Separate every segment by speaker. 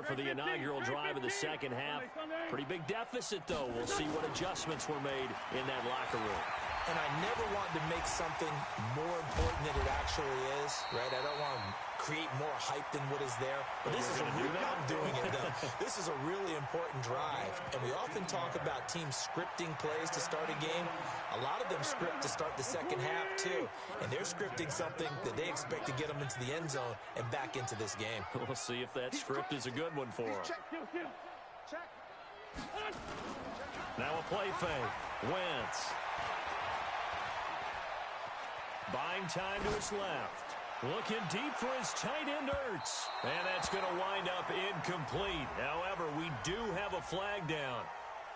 Speaker 1: here for the inaugural drive of the second half. Pretty big deficit, though. We'll see what adjustments were made in that locker room.
Speaker 2: And I never want to make something more important than it actually is, right? I don't want to create more hype than what is there. But this is I'm doing it, though. This is a really important drive. And we often talk about teams scripting plays to start a game. A lot of them script to start the second half, too. And they're scripting something that they expect to get them into the end zone and back into this game.
Speaker 1: We'll see if that script is a good one for them. Now a play fake. Wentz. Buying time to his left. Looking deep for his tight end, Ertz. And that's going to wind up incomplete. However, we do have a flag down.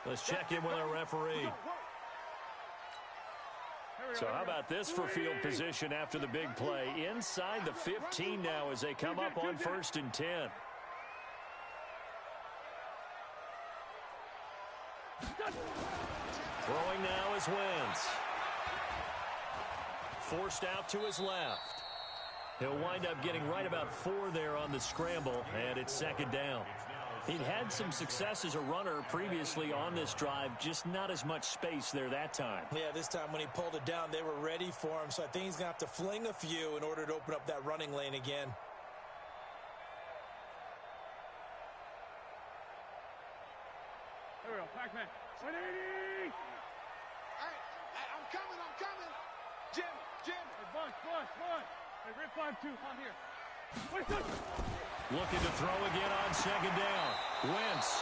Speaker 1: Let's check in with our referee. So how about this for field position after the big play? Inside the 15 now as they come up on 1st and 10. Throwing now is Wentz. Forced out to his left. He'll wind up getting right about 4 there on the scramble, and it's 2nd down. He'd had some success as a runner previously on this drive, just not as much space there that time.
Speaker 2: Yeah, this time when he pulled it down, they were ready for him, so I think he's going to have to fling a few in order to open up that running lane again.
Speaker 3: There we go, Pac-Man. 180! I'm coming. Jim. Hey, Bush. Hey, Rip 5-2, on here. Wait,
Speaker 1: looking to throw again on 2nd down. Wentz.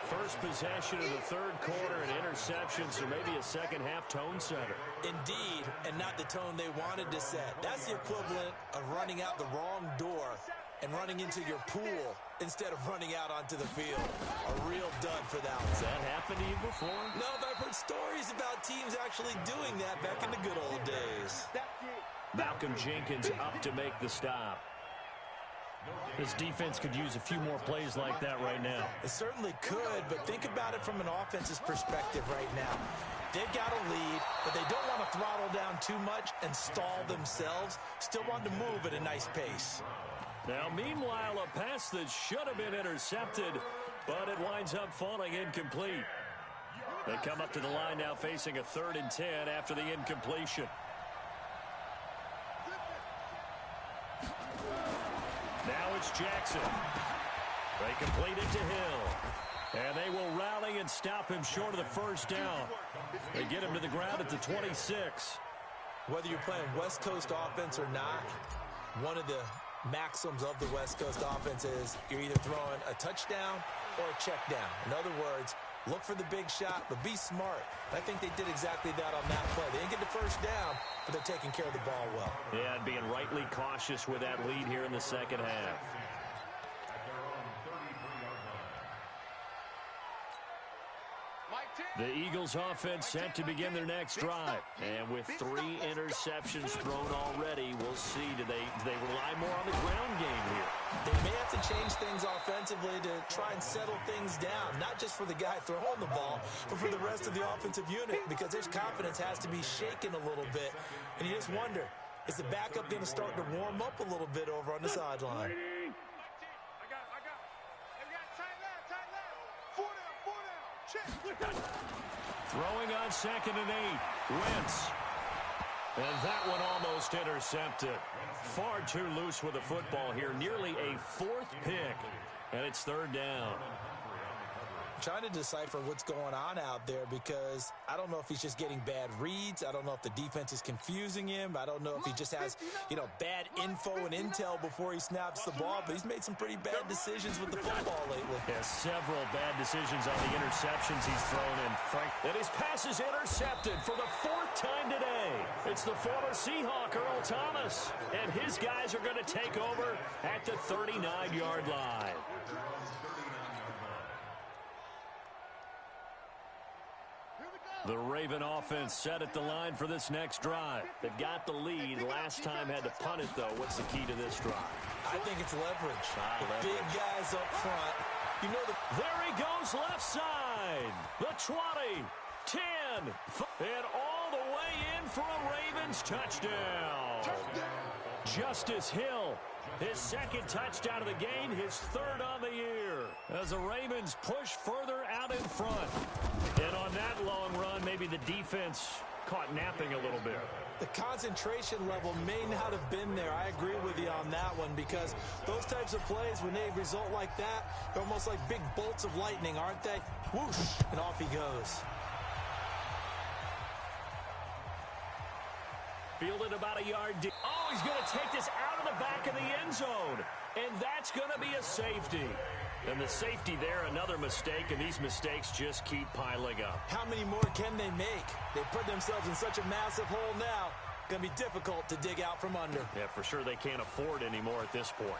Speaker 1: First possession of the 3rd quarter, an interception, so maybe a second-half tone setter.
Speaker 2: Indeed, and not the tone they wanted to set. That's the equivalent of running out the wrong door and running into your pool instead of running out onto the field. A real dud for that one.
Speaker 1: Has that happened to you before?
Speaker 2: No, but I've heard stories about teams actually doing that back in the good old days.
Speaker 1: Malcolm Jenkins up to make the stop. This defense could use a few more plays like that right now.
Speaker 2: It certainly could, but think about it from an offense's perspective right now. They've got a lead, but they don't want to throttle down too much and stall themselves. Still want to move at a nice pace.
Speaker 1: Now, meanwhile, a pass that should have been intercepted, but it winds up falling incomplete. They come up to the line now facing a 3rd and 10 after the incompletion. Now it's Jackson. They complete it to Hill. And they will rally and stop him short of the 1st down. They get him to the ground at the 26.
Speaker 2: Whether you're playing West Coast offense or not, one of the maxims of the West Coast offense is you're either throwing a touchdown or a check down. In other words, look for the big shot, but be smart. I think they did exactly that on that play. They didn't get the 1st down, but they're taking care of the ball well.
Speaker 1: Yeah, and being rightly cautious with that lead here in the second half. The Eagles offense set to begin their next drive. And with 3 interceptions thrown already, we'll see, do they rely more on the ground game here?
Speaker 2: They may have to change things offensively to try and settle things down, not just for the guy throwing the ball, but for the rest of the offensive unit, because their confidence has to be shaken a little bit. And you just wonder, is the backup going to start to warm up a little bit over on the sideline?
Speaker 1: Throwing on 2nd and 8. Wentz. And that one almost intercepted. Far too loose with the football here. Nearly a 4th pick. And it's 3rd down.
Speaker 2: Trying to decipher what's going on out there because I don't know if he's just getting bad reads. I don't know if the defense is confusing him. I don't know if he just has, bad info and intel before he snaps the ball. But he's made some pretty bad decisions with the football lately.
Speaker 1: Yeah, several bad decisions on the interceptions he's thrown in. Frank, and his pass is intercepted for the 4th time today. It's the former Seahawk, Earl Thomas. And his guys are going to take over at the 39-yard line. The Raven offense set at the line for this next drive. They've got the lead. Last time had to punt it, though. What's the key to this drive?
Speaker 2: I think it's leverage. The big guys up front.
Speaker 1: There he goes left side. The 20, 10, and all the way in for a Ravens touchdown. Justice Hill His second touchdown of the game, his third on the year. As the Ravens push further out in front. And on that long run, maybe the defense caught napping a little bit.
Speaker 2: The concentration level may not have been there. I agree with you on that one, because those types of plays, when they result like that, they're almost like big bolts of lightning, aren't they? Whoosh, and off he goes.
Speaker 1: Fielded about a yard deep. Oh, he's going to take this out of the back of the end zone. And that's going to be a safety. And the safety there, another mistake, and these mistakes just keep piling up.
Speaker 2: How many more can they make? They put themselves in such a massive hole now. Going to be difficult to dig out from under.
Speaker 1: Yeah, for sure they can't afford anymore at this point.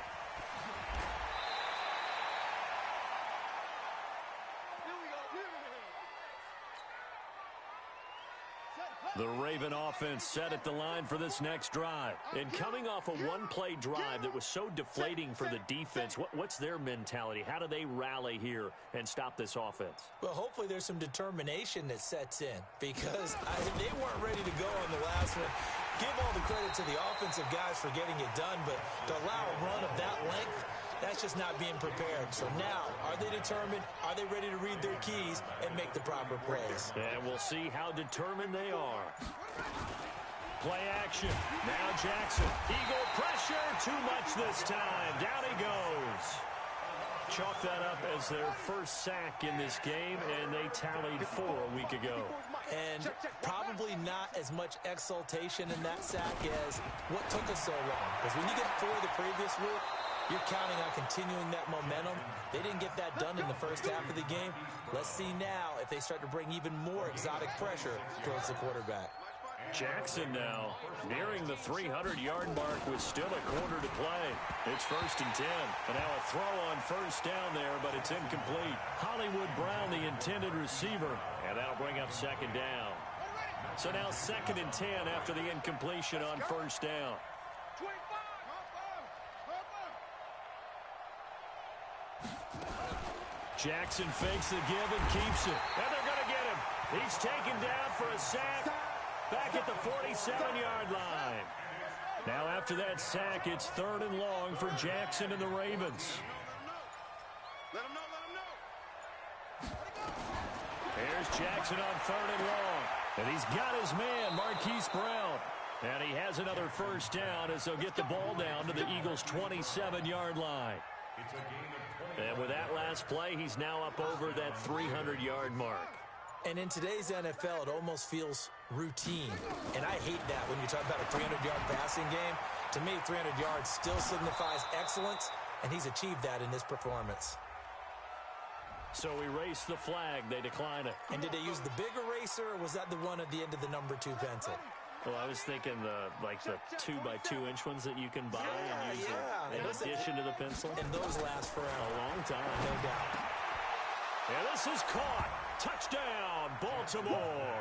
Speaker 1: The Raven offense set at the line for this next drive. And coming off a one-play drive that was so deflating for the defense, what's their mentality? How do they rally here and stop this offense?
Speaker 2: Well, hopefully there's some determination that sets in, because they weren't ready to go on the last one. Give all the credit to the offensive guys for getting it done, but to allow a run of that length, that's just not being prepared. So now, are they determined? Are they ready to read their keys and make the proper plays?
Speaker 1: And we'll see how determined they are. Play action. Now Jackson. Eagle pressure. Too much this time. Down he goes. Chalk that up as their first sack in this game, and they tallied 4 a week ago.
Speaker 2: And probably not as much exultation in that sack as what took us so long. Because when you get 4 the previous week, you're counting on continuing that momentum. They didn't get that done in the first half of the game. Let's see now if they start to bring even more exotic pressure towards the quarterback.
Speaker 1: Jackson now nearing the 300-yard mark with still a quarter to play. It's 1st and 10. And now a throw on first down there, but it's incomplete. Hollywood Brown, the intended receiver. And that'll bring up 2nd down. So now 2nd and 10 after the incompletion on first down. Jackson fakes the give and keeps it. And they're going to get him. He's taken down for a sack back at the 47-yard line. Now after that sack, it's 3rd and long for Jackson and the Ravens.
Speaker 3: Let him know.
Speaker 1: Here's Jackson on 3rd and long. And he's got his man, Marquise Brown. And he has another first down as they'll get the ball down to the Eagles' 27-yard line. And with that last play, he's now up over that 300-yard mark.
Speaker 2: And in today's NFL, it almost feels routine. And I hate that when you talk about a 300-yard passing game. To me, 300 yards still signifies excellence, and he's achieved that in this performance.
Speaker 1: So we race the flag. They decline it.
Speaker 2: And did they use the big eraser, or was that the one at the end of the number 2 pencil?
Speaker 1: Well, I was thinking the 2x2-inch ones that you can buy and use in addition to the pencil.
Speaker 2: And those last forever.
Speaker 1: A long time.
Speaker 2: No doubt.
Speaker 1: And this is caught. Touchdown, Baltimore.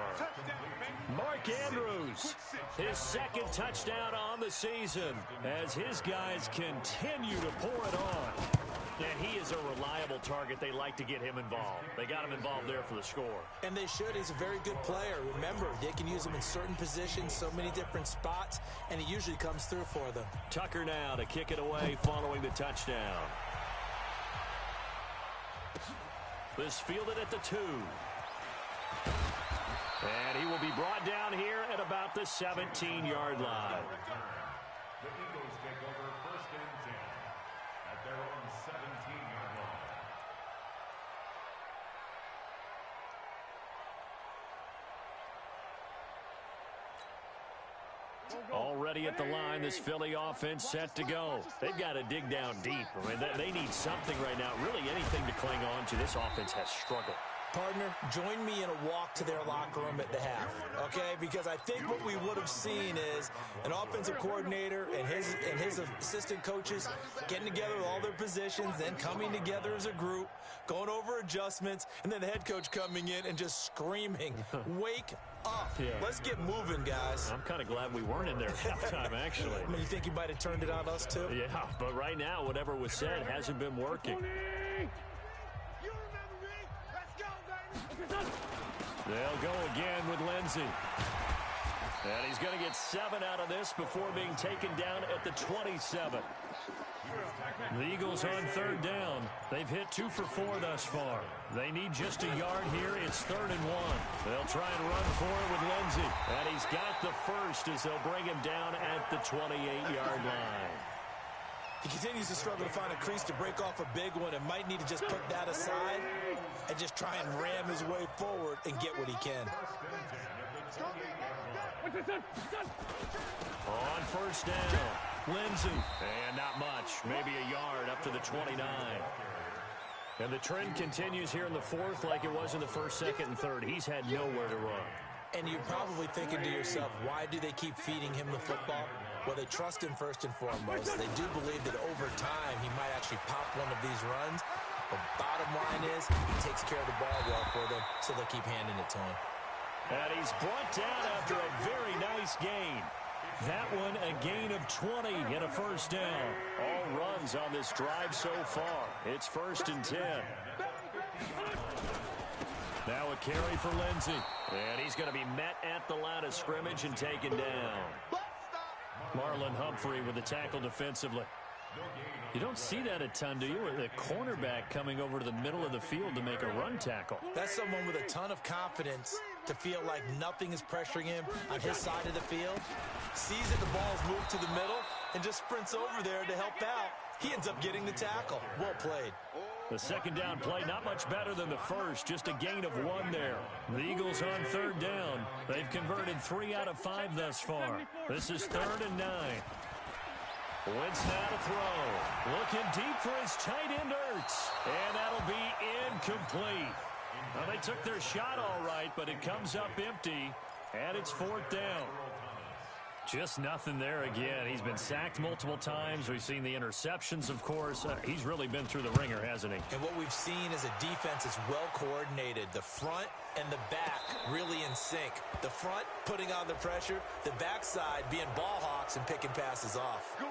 Speaker 1: Mark Andrews, his 2nd touchdown on the season as his guys continue to pour it on. And he is a reliable target. They like to get him involved. They got him involved there for the score.
Speaker 2: And they should. He's a very good player. Remember, they can use him in certain positions, so many different spots, and he usually comes through for them.
Speaker 1: Tucker now to kick it away following the touchdown. This fielded at the 2. And he will be brought down here at about the 17-yard line.
Speaker 4: The Eagles take over 1st and 10 at their own 17-yard line.
Speaker 1: Already at the line, this Philly offense set to go. They've got to dig down deep. I mean, they need something right now, really anything to cling on to. This offense has struggled.
Speaker 2: Partner, join me in a walk to their locker room at the half, okay? Because I think what we would have seen is an offensive coordinator and his assistant coaches getting together with all their positions, then coming together as a group, going over adjustments, and then the head coach coming in and just screaming, wake up. Yeah. Let's get moving, guys.
Speaker 1: I'm kind of glad we weren't in there at halftime, actually.
Speaker 2: I mean, you think he might have turned it on us, too?
Speaker 1: Yeah, but right now, whatever was said hasn't been working.
Speaker 3: Let's go, baby.
Speaker 1: They'll go again with Lindsey. And he's going to get 7 out of this before being taken down at the 27. The Eagles on 3rd down. They've hit 2 for 4 thus far. They need just a yard here. It's 3rd and 1. They'll try and run for it with Lindsey. And he's got the first as they'll bring him down at the 28-yard line.
Speaker 2: He continues to struggle to find a crease to break off a big one and might need to just put that aside and just try and ram his way forward and get what he can.
Speaker 1: On 1st down, Lindsey. And not much, maybe a yard up to the 29. And the trend continues here in the 4th like it was in the 1st, 2nd, and 3rd. He's had nowhere to run.
Speaker 2: And you're probably thinking to yourself, why do they keep feeding him the football? Well, they trust him first and foremost. They do believe that over time he might actually pop one of these runs. But bottom line is he takes care of the ball well for them, so they'll keep handing it to him.
Speaker 1: And he's brought down after a very nice gain. That one a gain of 20 and a 1st down. All runs on this drive so far. It's 1st and 10. Now a carry for Lindsey. And he's going to be met at the line of scrimmage and taken down. Marlon Humphrey with the tackle defensively. You don't see that a ton, do you? With a cornerback coming over to the middle of the field to make a run tackle.
Speaker 2: That's someone with a ton of confidence to feel like nothing is pressuring him on his side of the field. Sees that the ball's moved to the middle and just sprints over there to help out. He ends up getting the tackle. Well played.
Speaker 1: The 2nd down play, not much better than the 1st, just a gain of 1 there. The Eagles on 3rd down. They've converted 3 out of 5 thus far. This is 3rd and 9. Wentz now to throw. Looking deep for his tight end, Ertz. And that'll be incomplete. Well, they took their shot all right, but it comes up empty, and it's 4th down. Just nothing there again. He's been sacked multiple times. We've seen the interceptions, of course. He's really been through the ringer, hasn't he?
Speaker 2: And what we've seen is a defense that's well coordinated. The front and the back really in sync. The front putting on the pressure. The backside being ball hawks and picking passes off.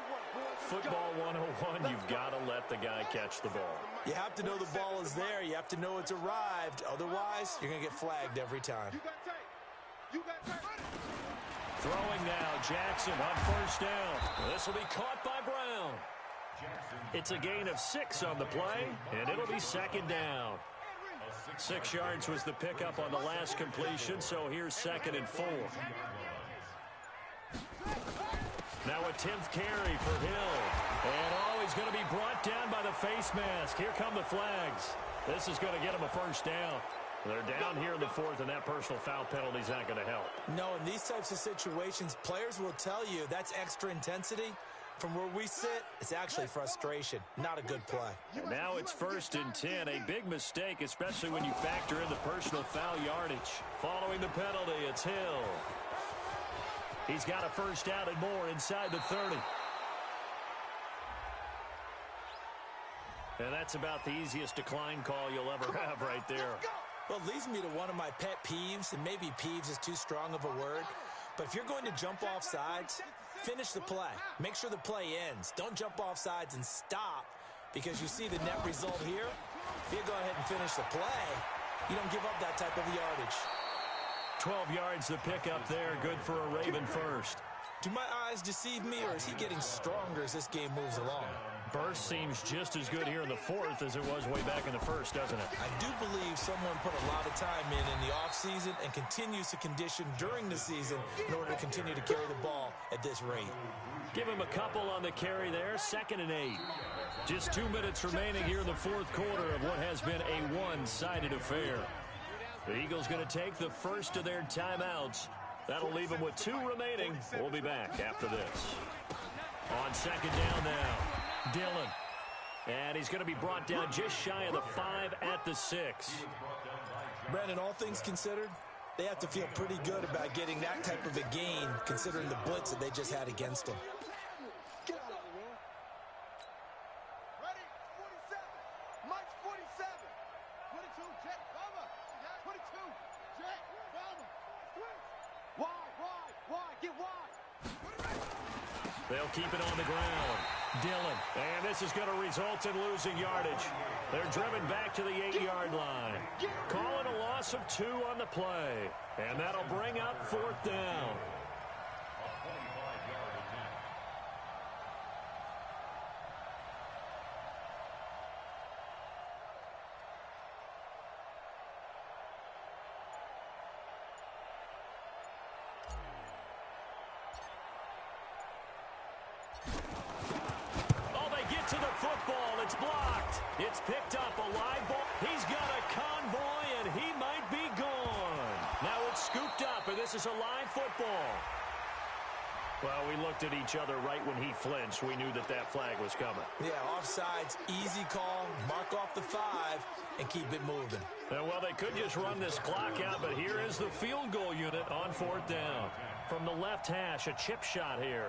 Speaker 1: Football 101, you've got to let the guy catch the ball.
Speaker 2: You have to know the ball is there. You have to know it's arrived. Otherwise, you're going to get flagged every time.
Speaker 1: Throwing now, Jackson on 1st down. This will be caught by Brown. It's a gain of 6 on the play, and it'll be 2nd down. 6 yards was the pickup on the last completion, so here's 2nd and 4. Now a 10th carry for Hill. And he's going to be brought down by the face mask. Here come the flags. This is going to get him a 1st down. They're down here in the 4th, and that personal foul penalty is not going to help.
Speaker 2: No, in these types of situations, players will tell you that's extra intensity. From where we sit, it's actually frustration, not a good play.
Speaker 1: And now it's 1st and 10, a big mistake, especially when you factor in the personal foul yardage. Following the penalty, it's Hill. He's got a 1st down and more inside the 30. And that's about the easiest decline call you'll ever have right there.
Speaker 2: Well, it leads me to one of my pet peeves, and maybe peeves is too strong of a word. But if you're going to jump off sides, finish the play. Make sure the play ends. Don't jump off sides and stop, because you see the net result here. If you go ahead and finish the play, you don't give up that type of yardage.
Speaker 1: 12 yards to pick up there. Good for a Raven first.
Speaker 2: Do my eyes deceive me, or is he getting stronger as this game moves along?
Speaker 1: Burst seems just as good here in the 4th as it was way back in the 1st, doesn't it?
Speaker 2: I do believe someone put a lot of time in the offseason and continues to condition during the season in order to continue to carry the ball at this rate.
Speaker 1: Give him a couple on the carry there. 2nd and 8. Just 2 minutes remaining here in the 4th quarter of what has been a one-sided affair. The Eagles going to take the first of their timeouts. That'll leave them with 2 remaining. We'll be back after this. On 2nd down now, Dillon. And he's going to be brought down just shy of the 5 at the 6.
Speaker 2: Brandon, all things considered, they have to feel pretty good about getting that type of a gain, considering the blitz that they just had against them.
Speaker 1: They'll keep it on the ground. Dillon. And this is going to result in losing yardage. They're driven back to the 8-yard line. Calling a loss of 2 on the play. And that'll bring up 4th down. to the football. It's blocked. It's picked up. A live ball. He's got a convoy, and he might be gone. Now it's scooped up, and this is a live football. Well, we looked at each other right when he flinched. We knew that that flag was coming.
Speaker 2: Yeah, offsides, easy call, mark off the 5, and keep it moving.
Speaker 1: Well, they could just run this clock out, but here is the field goal unit on 4th down. From the left hash, a chip shot here.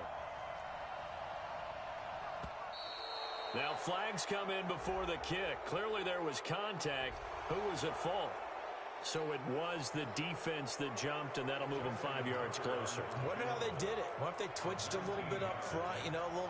Speaker 1: Now flags come in before the kick. Clearly there was contact. Who was at fault? So it was the defense that jumped, and that'll move them 5 yards closer.
Speaker 2: Wonder how they did it. What if they twitched a little bit up front, you know, a little